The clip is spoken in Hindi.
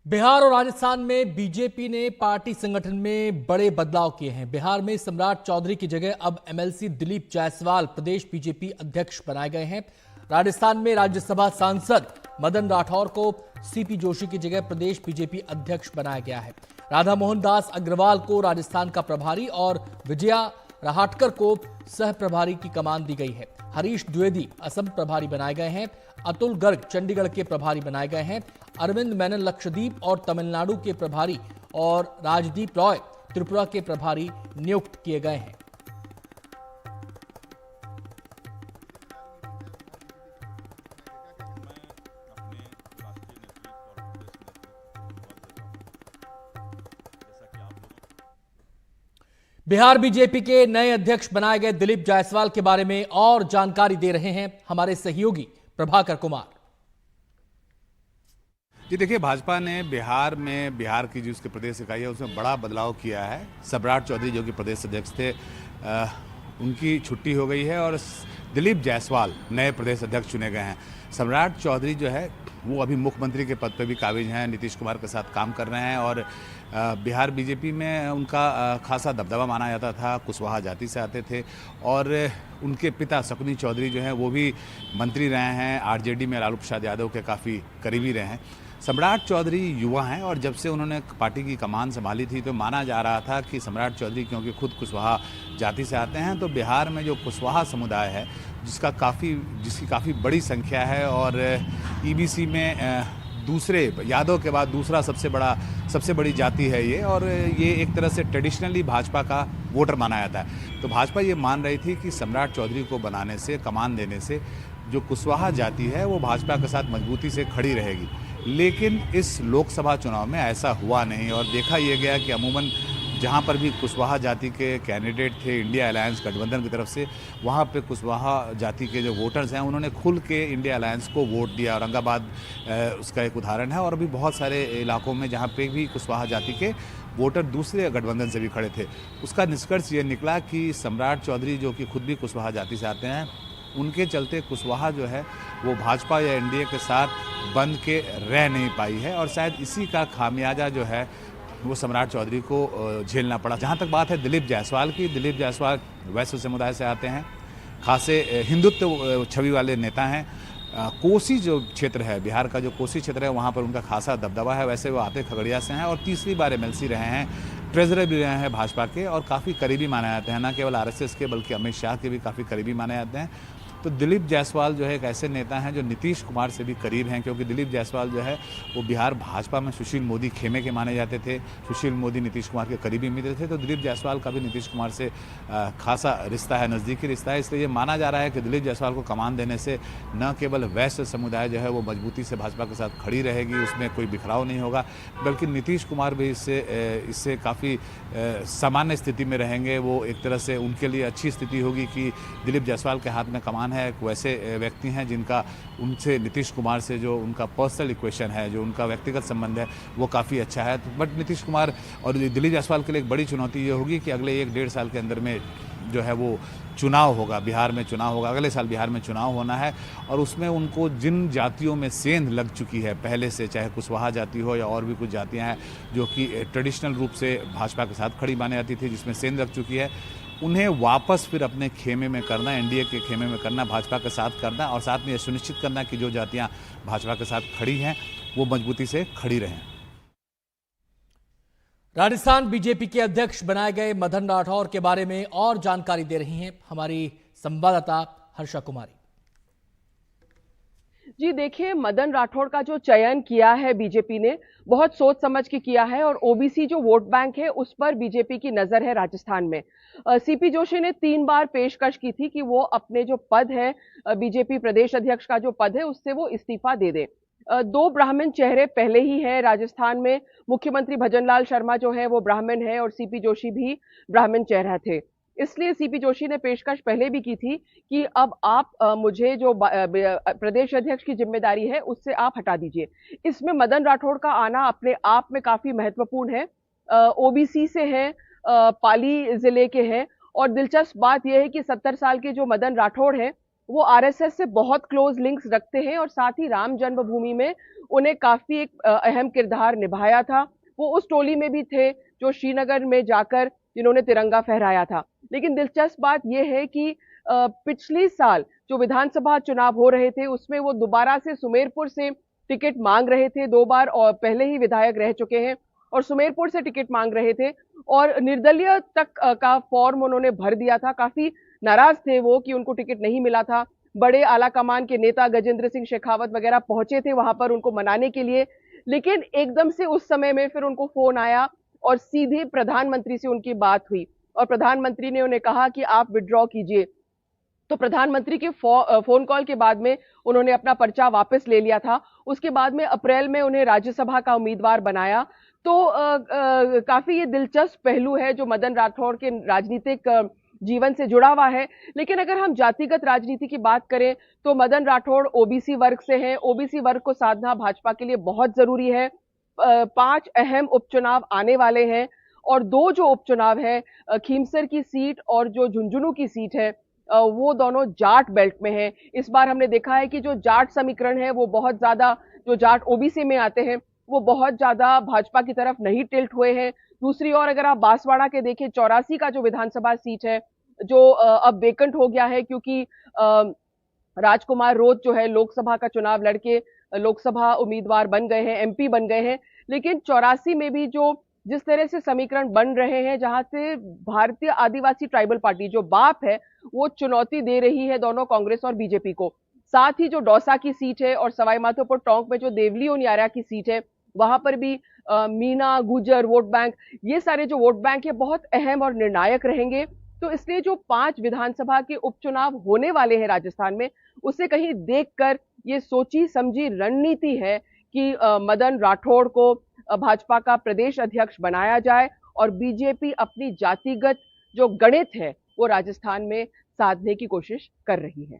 बिहार और राजस्थान में बीजेपी ने पार्टी संगठन में बड़े बदलाव किए हैं। बिहार में सम्राट चौधरी की जगह अब एमएलसी दिलीप जायसवाल प्रदेश बीजेपी अध्यक्ष बनाए गए हैं। राजस्थान में राज्यसभा सांसद मदन राठौर को सीपी जोशी की जगह प्रदेश बीजेपी अध्यक्ष बनाया गया है। राधा मोहन दास अग्रवाल को राजस्थान का प्रभारी और विजया रहाटकर को सह प्रभारी की कमान दी गई है। हरीश द्विवेदी असम प्रभारी बनाए गए हैं। अतुल गर्ग चंडीगढ़ के प्रभारी बनाए गए हैं। अरविंद मेनन लक्षद्वीप और तमिलनाडु के प्रभारी और राजदीप रॉय त्रिपुरा के प्रभारी नियुक्त किए गए हैं। बिहार बीजेपी के नए अध्यक्ष बनाए गए दिलीप जायसवाल के बारे में और जानकारी दे रहे हैं हमारे सहयोगी प्रभाकर कुमार। जी देखिए, भाजपा ने बिहार की जो उसके प्रदेश इकाई है उसमें बड़ा बदलाव किया है। सम्राट चौधरी जो कि प्रदेश अध्यक्ष थे, उनकी छुट्टी हो गई है और दिलीप जायसवाल नए प्रदेश अध्यक्ष चुने गए हैं। सम्राट चौधरी जो है वो अभी मुख्यमंत्री के पद पर भी काबिज हैं, नीतीश कुमार के साथ काम कर रहे हैं और बिहार बीजेपी में उनका खासा दबदबा माना जाता था। कुशवाहा जाति से आते थे और उनके पिता शकुनी चौधरी जो हैं वो भी मंत्री रहे हैं, आरजेडी में लालू प्रसाद यादव के काफ़ी करीबी रहे हैं। सम्राट चौधरी युवा हैं और जब से उन्होंने पार्टी की कमान संभाली थी तो माना जा रहा था कि सम्राट चौधरी क्योंकि खुद कुशवाहा जाति से आते हैं तो बिहार में जो कुशवाहा समुदाय है जिसकी काफ़ी बड़ी संख्या है और ईबीसी में दूसरे यादव के बाद दूसरा सबसे बड़ी जाति है ये, और ये एक तरह से ट्रेडिशनली भाजपा का वोटर माना जाता है। तो भाजपा ये मान रही थी कि सम्राट चौधरी को बनाने से, कमान देने से जो कुशवाहा जाति है वो भाजपा के साथ मजबूती से खड़ी रहेगी। लेकिन इस लोकसभा चुनाव में ऐसा हुआ नहीं और देखा यह गया कि अमूमन जहां पर भी कुशवाहा जाति के कैंडिडेट थे इंडिया अलायंस गठबंधन की तरफ से, वहां पे कुशवाहा जाति के जो वोटर्स हैं उन्होंने खुल के इंडिया अलायंस को वोट दिया। औरंगाबाद उसका एक उदाहरण है और अभी बहुत सारे इलाकों में जहां पे भी कुशवाहा जाति के वोटर दूसरे गठबंधन से भी खड़े थे। उसका निष्कर्ष ये निकला कि सम्राट चौधरी जो कि खुद भी कुशवाहा जाति से आते हैं, उनके चलते कुशवाहा जो है वो भाजपा या एनडीए के साथ बंध के रह नहीं पाई है और शायद इसी का खामियाजा जो है वो सम्राट चौधरी को झेलना पड़ा। जहाँ तक बात है दिलीप जायसवाल की, दिलीप जायसवाल वैश्य समुदाय से आते हैं, खासे हिंदुत्व छवि वाले नेता हैं। कोसी जो क्षेत्र है, बिहार का जो कोसी क्षेत्र है, वहाँ पर उनका खासा दबदबा है। वैसे वो आते खगड़िया से हैं और तीसरी बार एमएलसी रहे हैं, ट्रेजरर भी रहे हैं भाजपा के और काफ़ी करीबी माने जाते हैं, न केवल आरएसएस के बल्कि अमित शाह के भी काफ़ी करीबी माने जाते हैं। तो दिलीप जायसवाल जो है एक ऐसे नेता हैं जो नीतीश कुमार से भी करीब हैं, क्योंकि दिलीप जायसवाल जो है वो बिहार भाजपा में सुशील मोदी खेमे के माने जाते थे। सुशील मोदी नीतीश कुमार के करीबी मित्र थे, तो दिलीप जायसवाल का भी नीतीश कुमार से खासा रिश्ता है, नज़दीकी रिश्ता है। इसलिए ये माना जा रहा है कि दिलीप जायसवाल को कमान देने से न केवल वैश्य समुदाय जो है वो मजबूती से भाजपा के साथ खड़ी रहेगी, उसमें कोई बिखराव नहीं होगा, बल्कि नीतीश कुमार भी इससे काफ़ी सामान्य स्थिति में रहेंगे। वो एक तरह से उनके लिए अच्छी स्थिति होगी कि दिलीप जायसवाल के हाथ में कमान है। एक वैसे व्यक्ति हैं जिनका उनसे नीतीश कुमार से जो उनका पर्सनल इक्वेशन है, जो उनका व्यक्तिगत संबंध है, वो काफ़ी अच्छा है। बट नीतीश कुमार और दिलीप जायसवाल के लिए एक बड़ी चुनौती ये होगी कि अगले 1-1.5 साल के अंदर में जो है वो चुनाव होगा, बिहार में चुनाव होगा, अगले साल बिहार में चुनाव होना है और उसमें उनको जिन जातियों में सेंध लग चुकी है पहले से, चाहे कुशवाहा जाति हो या और भी कुछ जातियां हैं जो कि ट्रेडिशनल रूप से भाजपा के साथ खड़ी मानी जाती थी, जिसमें सेंध लग चुकी है, उन्हें वापस फिर अपने खेमे में करना, एनडीए के खेमे में करना, भाजपा के साथ करना और साथ में यह सुनिश्चित करना कि जो जातियां भाजपा के साथ खड़ी हैं वो मजबूती से खड़ी रहें। राजस्थान बीजेपी के अध्यक्ष बनाए गए मदन राठौर के बारे में और जानकारी दे रही हैं हमारी संवाददाता हर्षा कुमारी। जी देखिए, मदन राठौड़ का जो चयन किया है बीजेपी ने बहुत सोच समझ के किया है और ओबीसी जो वोट बैंक है उस पर बीजेपी की नजर है राजस्थान में। सीपी जोशी ने 3 बार पेशकश की थी कि वो अपने जो पद है, बीजेपी प्रदेश अध्यक्ष का जो पद है, उससे वो इस्तीफा दे दें। 2 ब्राह्मण चेहरे पहले ही हैं राजस्थान में। मुख्यमंत्री भजनलाल शर्मा जो है वो ब्राह्मण है और सीपी जोशी भी ब्राह्मण चेहरा थे। इसलिए सीपी जोशी ने पेशकश पहले भी की थी कि अब आप मुझे जो प्रदेश अध्यक्ष की जिम्मेदारी है उससे आप हटा दीजिए। इसमें मदन राठौड़ का आना अपने आप में काफी महत्वपूर्ण है। ओबीसी से हैं, पाली जिले के हैं और दिलचस्प बात यह है कि 70 साल के जो मदन राठौड़ हैं वो आरएसएस से बहुत क्लोज लिंक्स रखते हैं और साथ ही राम जन्मभूमि में उन्हें काफी एक अहम किरदार निभाया था। वो उस टोली में भी थे जो श्रीनगर में जाकर जिन्होंने तिरंगा फहराया था। लेकिन दिलचस्प बात यह है कि पिछले साल जो विधानसभा चुनाव हो रहे थे उसमें वो दोबारा से सुमेरपुर से टिकट मांग रहे थे। 2 बार और पहले ही विधायक रह चुके हैं और सुमेरपुर से टिकट मांग रहे थे और निर्दलीय तक का फॉर्म उन्होंने भर दिया था। काफी नाराज थे वो कि उनको टिकट नहीं मिला था। बड़े आला कमान के नेता गजेंद्र सिंह शेखावत वगैरह पहुंचे थे वहां पर उनको मनाने के लिए, लेकिन एकदम से उस समय में फिर उनको फोन आया और सीधे प्रधानमंत्री से उनकी बात हुई और प्रधानमंत्री ने उन्हें कहा कि आप विड्रॉ कीजिए। तो प्रधानमंत्री के फोन कॉल के बाद में उन्होंने अपना पर्चा वापस ले लिया था। उसके बाद में अप्रैल में उन्हें राज्यसभा का उम्मीदवार बनाया। तो काफी ये दिलचस्प पहलू है जो मदन राठौड़ के राजनीतिक जीवन से जुड़ा हुआ है। लेकिन अगर हम जातिगत राजनीति की बात करें तो मदन राठौड़ ओबीसी वर्ग से हैं। ओबीसी वर्ग को साधना भाजपा के लिए बहुत जरूरी है। 5 अहम उपचुनाव आने वाले हैं और 2 जो उपचुनाव है खीमसर की सीट और जो झुंझुनू की सीट है वो दोनों जाट बेल्ट में हैं। इस बार हमने देखा है कि जो जाट समीकरण है वो बहुत ज्यादा, जो जाट ओबीसी में आते हैं वो बहुत ज्यादा भाजपा की तरफ नहीं टिल्ट हुए हैं। दूसरी ओर अगर आप बांसवाड़ा के देखें 84 का जो विधानसभा सीट है जो अब वेकेंट हो गया है क्योंकि राजकुमार रोत जो है लोकसभा का चुनाव लड़के लोकसभा उम्मीदवार बन गए हैं, एमपी बन गए हैं। लेकिन 84 में भी जो जिस तरह से समीकरण बन रहे हैं जहां से भारतीय आदिवासी ट्राइबल पार्टी जो बाप है वो चुनौती दे रही है दोनों कांग्रेस और बीजेपी को। साथ ही जो दौसा की सीट है और सवाईमाधोपुर टोंक में जो देवली उनियारा की सीट है वहां पर भी मीना गुजर वोट बैंक, ये सारे जो वोट बैंक है बहुत अहम और निर्णायक रहेंगे। तो इसलिए जो 5 विधानसभा के उपचुनाव होने वाले हैं राजस्थान में उसे कहीं देखकर ये सोची समझी रणनीति है कि मदन राठौड़ को भाजपा का प्रदेश अध्यक्ष बनाया जाए और बीजेपी अपनी जातिगत जो गणित है वो राजस्थान में साधने की कोशिश कर रही है।